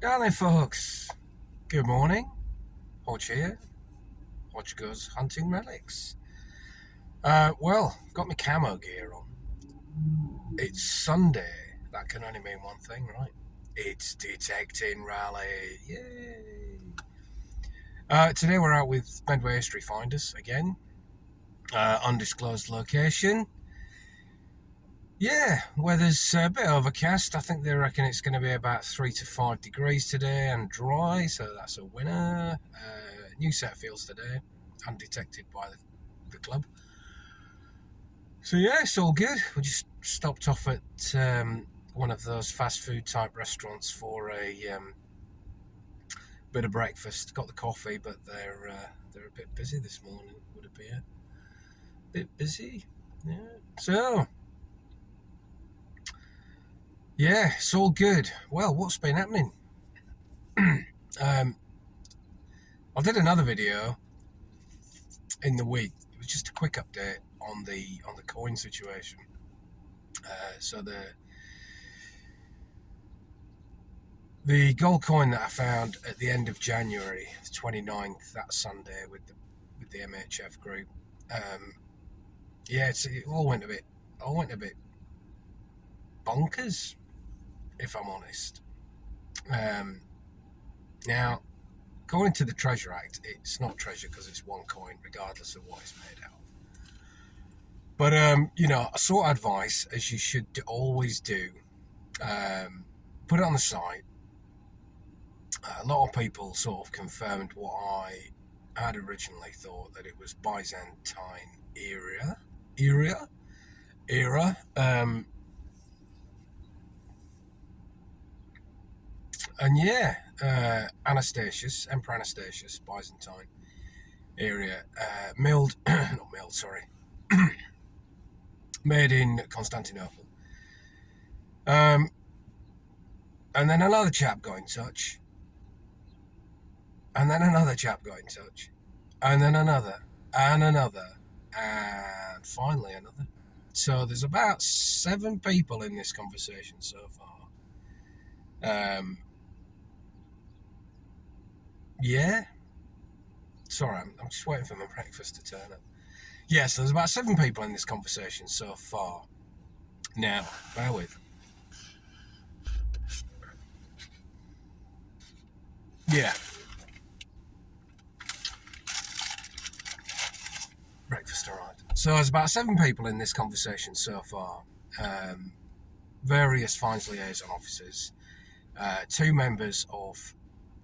Darling folks, good morning. Hodge here. Hodge goes hunting relics. Got my camo gear on. It's Sunday. That can only mean one thing, right? It's detecting rally. Yay! Today we're out with Medway History Finders again. Undisclosed location. Yeah, weather's a bit overcast. I think they reckon it's going to be about 3 to 5 degrees today and dry, so that's a winner. New set of fields today, undetected by the club. So yeah, it's all good. We just stopped off at one of those fast food type restaurants for a bit of breakfast. Got the coffee, but they're a bit busy this morning. Would appear a bit busy. Yeah. So yeah, it's all good. Well, what's been happening? I did another video in the week. It was just a quick update on the coin situation. So the gold coin that I found at the end of January, the 29th, that Sunday with the MHF group. Yeah, it all went a bit bonkers, if I'm honest. Now, according to the Treasure Act, it's not treasure because it's one coin, regardless of what it's made out of. But I sought advice, as you should always do. Put it on the site. A lot of people sort of confirmed what I had originally thought, that it was Byzantine era. And yeah, Emperor Anastasius, Byzantine area, made in Constantinople. And then another chap got in touch, and then another chap got in touch, and then another, and finally another. So there's about 7 people in this conversation so far. Yeah. Sorry, I'm just waiting for my breakfast to turn up. Yeah, so there's about 7 people in this conversation so far. Now, bear with. Yeah. Breakfast arrived. So there's about 7 people in this conversation so far. Various fines liaison officers, 2 members of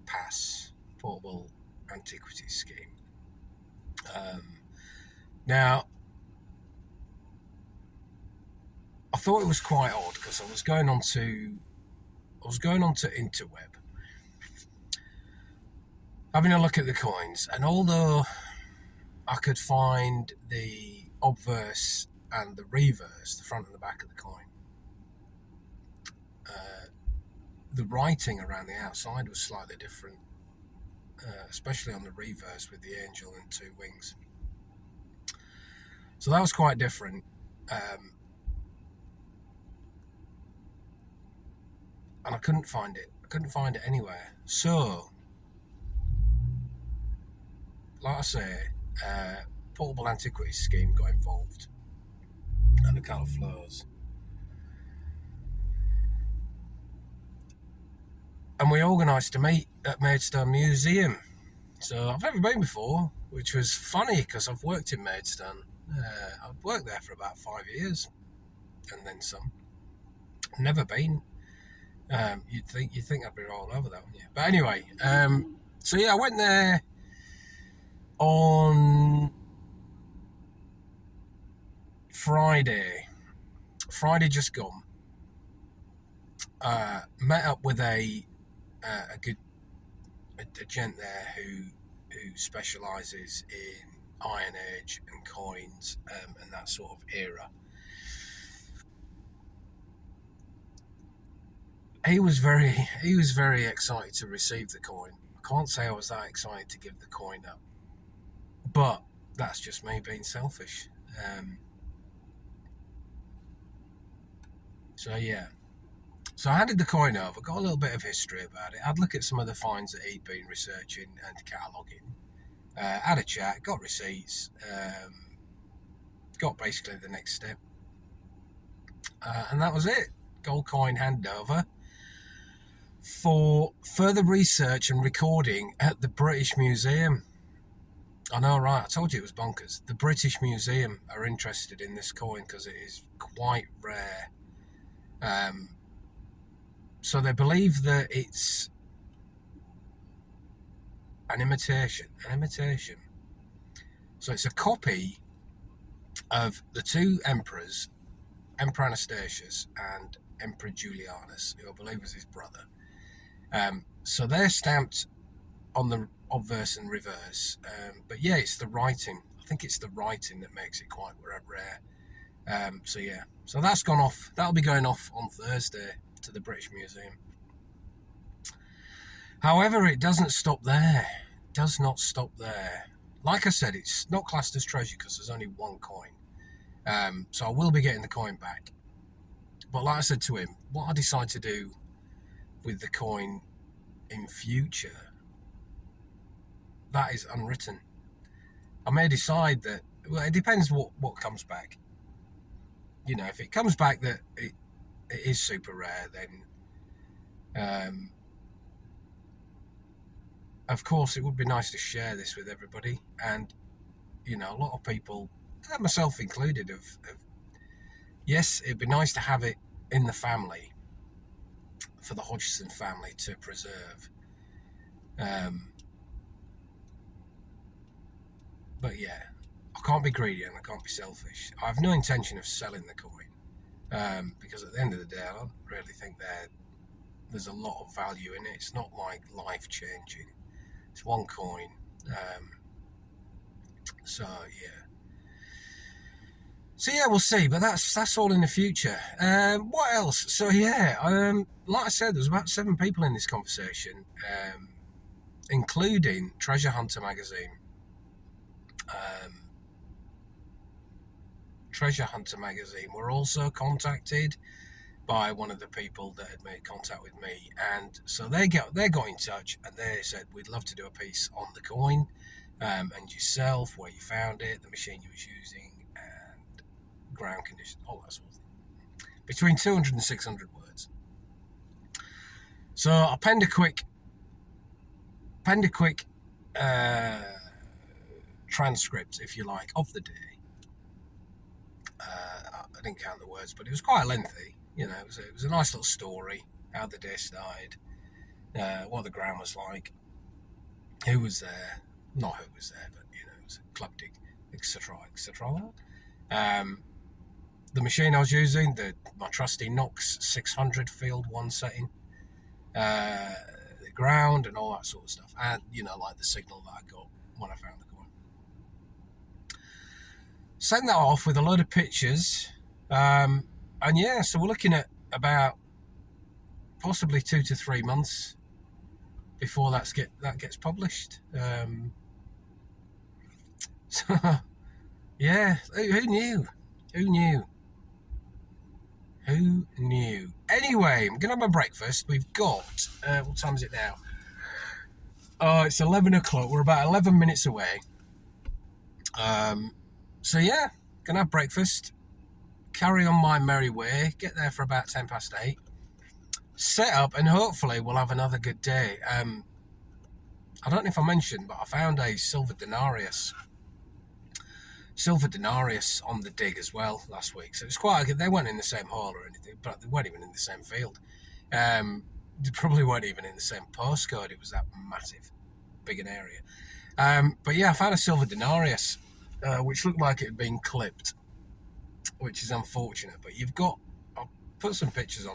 PASS, Portable Antiquities Scheme. Now, I thought it was quite odd because I was going on to interweb, having a look at the coins, and although I could find the obverse and the reverse, the front and the back of the coin, the writing around the outside was slightly different, especially on the reverse with the angel and 2 wings. So that was quite different. And I couldn't find it. Anywhere. So, like I say, Portable Antiquities Scheme got involved, and the colour flows. And we organised to meet at Maidstone Museum. So I've never been before, which was funny because I've worked in Maidstone. I've worked there for about 5 years, and then some. Never been. You'd think I'd be all over that, wouldn't you? But anyway, so yeah, I went there on Friday just gone. Met up with a gent there who specialises in Iron Age and coins, and that sort of era. He was very excited to receive the coin. I can't say I was that excited to give the coin up, but that's just me being selfish. So So I handed the coin over, got a little bit of history about it. I'd look at some of the finds that he'd been researching and cataloguing. Had a chat, got receipts, got basically the next step. And that was it. Gold coin handed over for further research and recording at the British Museum. I know, right? I told you it was bonkers. The British Museum are interested in this coin because it is quite rare. So they believe that it's an imitation. So it's a copy of the two emperors, Emperor Anastasius and Emperor Julianus, who I believe was his brother. So they're stamped on the obverse and reverse. But yeah, it's the writing. I think it's the writing that makes it quite rare. So yeah, so that's gone off. That'll be going off on Thursday to the British Museum. However, it doesn't stop there. It does not stop there. Like I said, it's not classed as treasure because there's only one coin. So I will be getting the coin back. But like I said to him, what I decide to do with the coin in future, that is unwritten. I may decide that, well, it depends what comes back. You know, if it comes back that it is super rare, then of course it would be nice to share this with everybody. And, you know, a lot of people, myself included, yes, it'd be nice to have it in the family for the Hodgson family to preserve. But yeah, I can't be greedy and I can't be selfish. I have no intention of selling the coin because at the end of the day, I don't really think there's a lot of value in it. It's not like life-changing. It's one coin. So yeah, we'll see. But that's all in the future. What else? So yeah, like I said, there's about 7 people in this conversation, including Treasure Hunter magazine. Treasure Hunter magazine were also contacted by one of the people that had made contact with me, and so they got in touch and they said, we'd love to do a piece on the coin, and yourself, where you found it, the machine you was using, and ground conditions, all that sort of thing, between 200 and 600 words. So I penned a quick transcript, if you like, of the day. I didn't count the words, but it was quite lengthy. You know, it was a nice little story, how the day started, what the ground was like, who was there, not who was there, but, you know, it was a club dig, etc. The machine I was using, my trusty Knox 600 field 1 setting, the ground and all that sort of stuff, and, you know, like the signal that I got when I found the coin. Sent that off with a load of pictures, and yeah, so we're looking at about possibly 2 to 3 months before that gets published. So yeah, who knew? Anyway, I'm gonna have my breakfast. We've got what time is it now? Oh, it's 11 o'clock. We're about 11 minutes away. So yeah, gonna have breakfast, carry on my merry way, get there for about 8:10, set up, and hopefully we'll have another good day. I don't know if I mentioned, but I found a silver denarius on the dig as well last week. So it's quite good. They weren't in the same hole or anything, but they weren't even in the same field. They probably weren't even in the same postcode. It was that massive, big an area. But yeah, I found a silver denarius, which looked like it had been clipped, which is unfortunate. But I'll put some pictures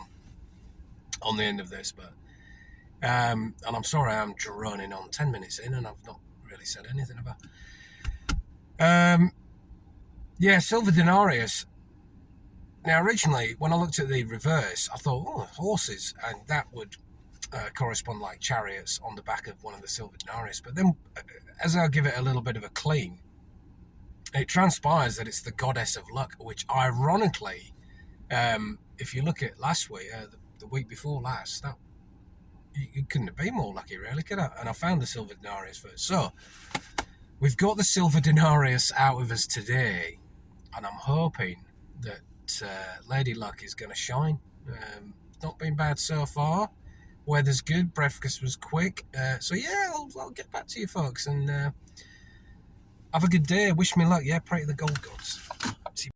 on the end of this, but and I'm sorry I'm droning on 10 minutes in and I've not really said anything about yeah, silver denarius. Now originally when I looked at the reverse, I thought, oh, horses, and that would correspond like chariots on the back of one of the silver denarius. But then as I give it a little bit of a clean, it transpires that it's the goddess of luck, which ironically, if you look at last week, the week before last. That you couldn't have been more lucky, really, could I? And I found the silver denarius first. So we've got the silver denarius out of us today, and I'm hoping that Lady Luck is going to shine. Not been bad so far. Weather's good. Breakfast was quick. So yeah, I'll get back to you folks and have a good day. Wish me luck. Yeah, pray to the gold gods. See